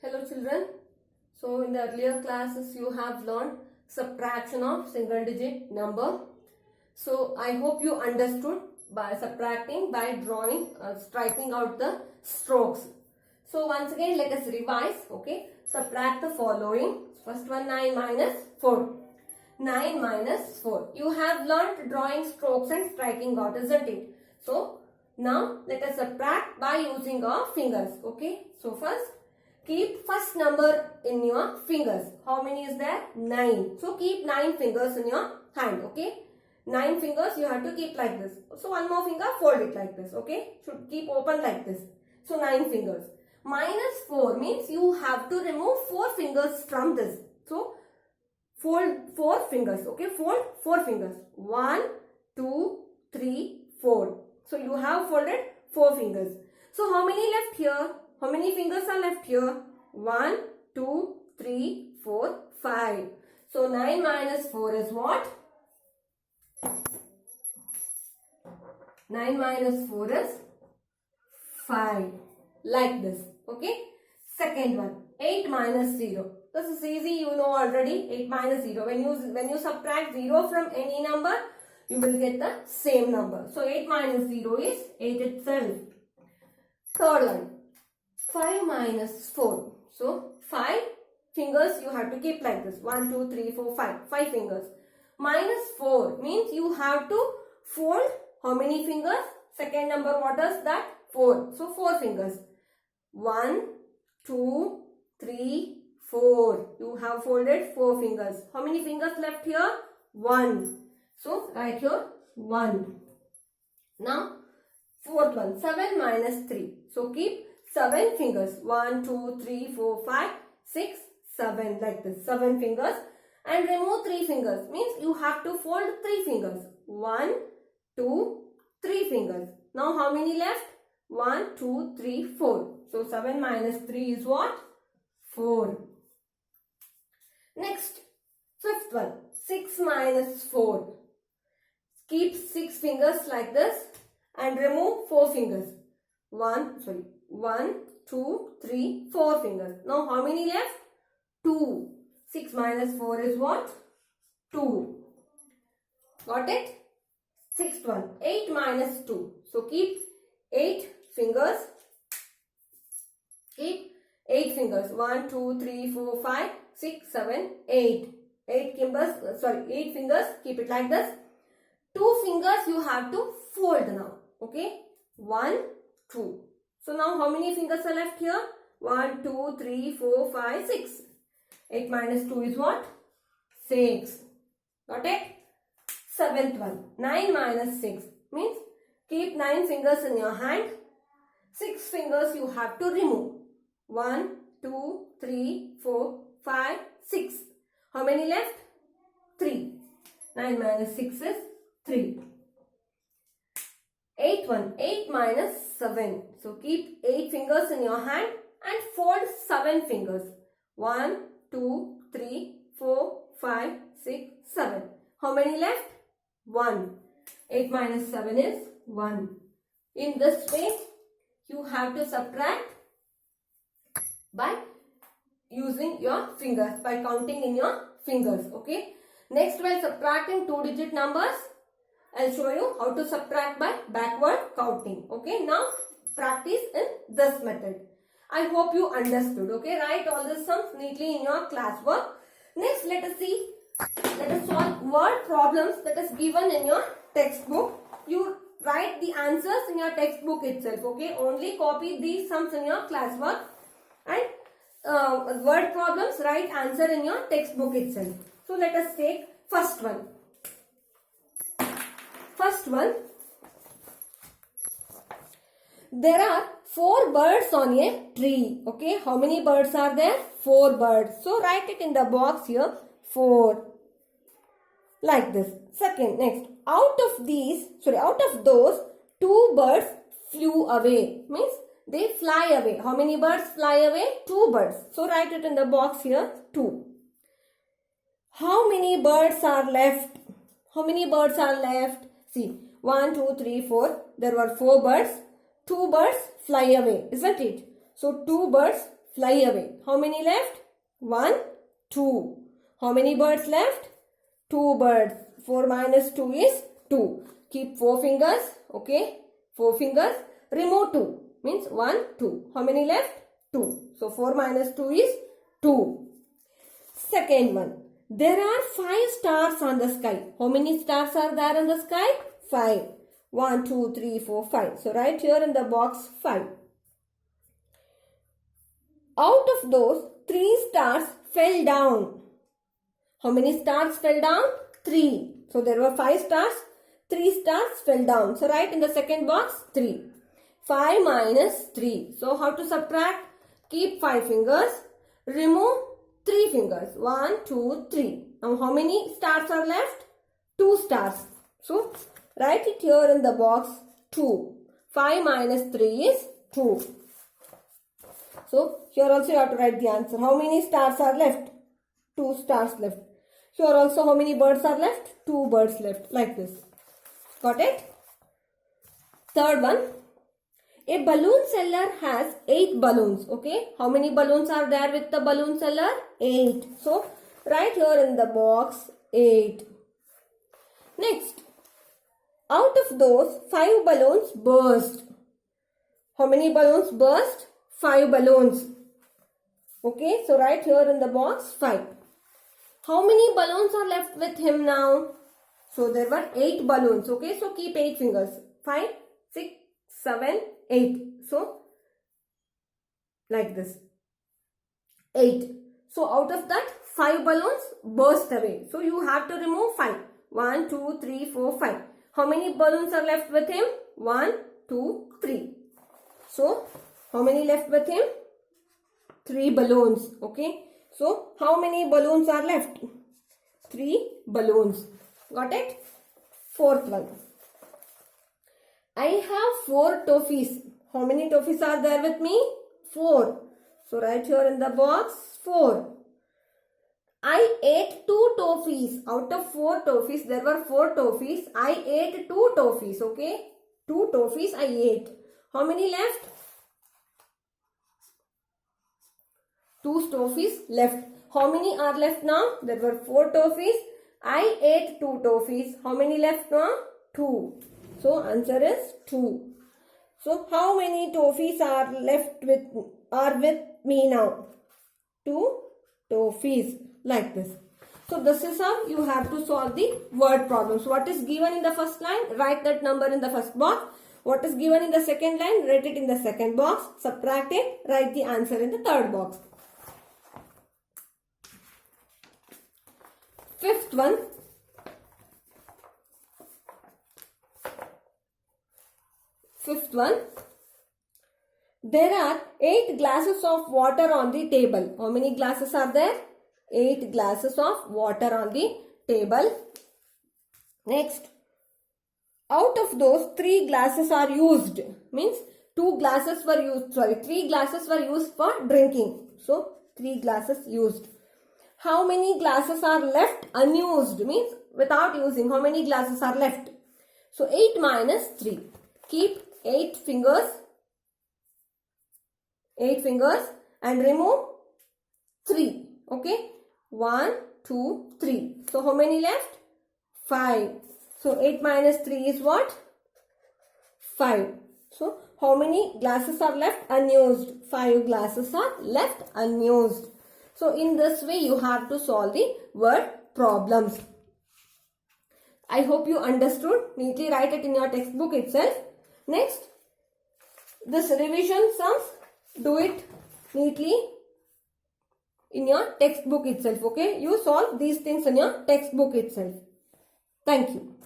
Hello children. So in the earlier classes you have learned subtraction of single digit number. So I hope you understood by subtracting by drawing striking out the strokes. So once again let us revise. Okay. Subtract the following. First one 9 minus 4. 9 minus 4. You have learned drawing strokes and striking out, isn't it? So now let us subtract by using our fingers. Okay. So first keep first number in your fingers. How many is there? 9. So keep 9 fingers in your hand. Okay. 9 fingers you have to keep like this. So one more finger fold it like this. Okay. Should keep open like this. So 9 fingers. Minus 4 means you have to remove 4 fingers from this. So fold 4 fingers. Okay. Fold 4 fingers. 1, 2, 3, 4. So you have folded 4 fingers. So how many left here? How many fingers are left here? 1, 2, 3, 4, 5. So 9 minus 4 is what? 9 minus 4 is 5. Like this. Okay. Second one. 8 minus 0. This is easy. You know already. 8 minus 0. When you subtract 0 from any number, you will get the same number. So 8 minus 0 is 8 itself. Third one. 5 minus 4. So 5 fingers you have to keep like this. 1, 2, 3, 4, 5. 5 fingers. Minus 4 means you have to fold how many fingers? Second number, what is that? 4. So 4 fingers. 1, 2, 3, 4. You have folded 4 fingers. How many fingers left here? 1. So write here 1. Now fourth one. 7 minus 3. So keep 7 fingers. 1, 2, 3, 4, 5, 6, 7. Like this. 7 fingers. And remove 3 fingers. Means you have to fold 3 fingers. 1, 2, 3 fingers. Now how many left? 1, 2, 3, 4. So 7 minus 3 is what? 4. Next. Fifth one. 6 minus 4. Keep 6 fingers like this. And remove 4 fingers. 1, 2, 3, 4 fingers. Now how many left? 2. 6 minus 4 is what? 2. Got it? Sixth one. 8 minus 2. So keep 8 fingers. Keep 8 fingers. 1, 2, 3, 4, 5, 6, 7, 8. 8 fingers. Keep it like this. 2 fingers you have to fold now. Okay. 1, 2. So now how many fingers are left here? 1, 2, 3, 4, 5, 6. 8 minus 2 is what? 6. Got it? Seventh one. 9 minus 6. Means keep 9 fingers in your hand. 6 fingers you have to remove. 1, 2, 3, 4, 5, 6. How many left? 3. 9 minus 6 is 3. Eighth one. 8 minus 7. So keep 8 fingers in your hand and fold 7 fingers. 1, 2, 3, 4, 5, 6, 7. How many left? 1. 8 minus 7 is 1. In this way, you have to subtract by using your fingers, by counting in your fingers. Okay. Next, while subtracting 2-digit numbers, I'll show you how to subtract by backward counting. Okay. Now, practice in this method. I hope you understood. Okay. Write all the sums neatly in your classwork. Next, let us see. Let us solve word problems that is given in your textbook. You write the answers in your textbook itself. Okay. Only copy these sums in your classwork. And word problems, write answer in your textbook itself. So let us take first one. First one. There are 4 birds on a tree. Okay. How many birds are there? 4 birds. So write it in the box here. 4. Like this. Second, next. Out of those, 2 birds flew away. Means they fly away. How many birds fly away? 2 birds. So write it in the box here. 2. How many birds are left? How many birds are left? See. 1, 2, 3, 4. There were 4 birds. 2 birds fly away. Isn't it? So 2 birds fly away. How many left? 1, 2. How many birds left? 2 birds. 4 minus 2 is 2. Keep 4 fingers. Okay. 4 fingers. Remove 2. Means 1, 2. How many left? 2. So 4 minus 2 is 2. Second one. There are 5 stars on the sky. How many stars are there in the sky? 5. 1, 2, 3, 4, 5. So write here in the box 5. Out of those, 3 stars fell down. How many stars fell down? 3. So there were 5 stars. 3 stars fell down. So write in the second box 3. 5 minus 3. So how to subtract? Keep 5 fingers. Remove 3 fingers. 1, 2, 3. Now how many stars are left? 2 stars. So write it here in the box 2. 5 minus 3 is 2. So here also you have to write the answer. How many stars are left? 2 stars left. Here also how many birds are left? 2 birds left. Like this. Got it? Third one. A balloon seller has 8 balloons. Okay. How many balloons are there with the balloon seller? 8. So write here in the box 8. Next. Out of those, 5 balloons burst. How many balloons burst? 5 balloons. Okay, so write here in the box 5. How many balloons are left with him now? So there were 8 balloons. Okay, so keep 8 fingers. 5, 6, 7, 8. So like this. 8. So out of that, 5 balloons burst away. So you have to remove 5. 1, 2, 3, 4, 5. How many balloons are left with him? 1, 2, 3. So how many left with him? 3 balloons. Okay. So how many balloons are left? 3 balloons. Got it? Fourth one. I have 4 toffees. How many toffees are there with me? 4. So write here in the box 4. I ate 2 toffees. Out of 4 toffees, there were 4 toffees. I ate 2 toffees. Okay. 2 toffees I ate. How many left? 2 toffees left. How many are left now? There were 4 toffees. I ate 2 toffees. How many left now? 2. So answer is 2. So how many toffees are with me now? 2 toffees. Like this. So this is how you have to solve the word problems. What is given in the first line? Write that number in the first box. What is given in the second line? Write it in the second box. Subtract it. Write the answer in the third box. Fifth one. There are 8 glasses of water on the table. How many glasses are there? 8 glasses of water on the table. Next. Out of those, 3 glasses are used. Means 3 glasses were used for drinking. So 3 glasses used. How many glasses are left unused? Means without using. How many glasses are left? So 8 minus 3. Keep 8 fingers. 8 fingers and remove 3. Okay. 1, 2, 3. So how many left? 5. So 8 minus 3 is what? 5. So how many glasses are left unused? 5 glasses are left unused. So in this way you have to solve the word problems. I hope you understood. Neatly write it in your textbook itself. Next, this revision sums, do it neatly in your textbook itself. Okay, you solve these things in your textbook itself. Thank you.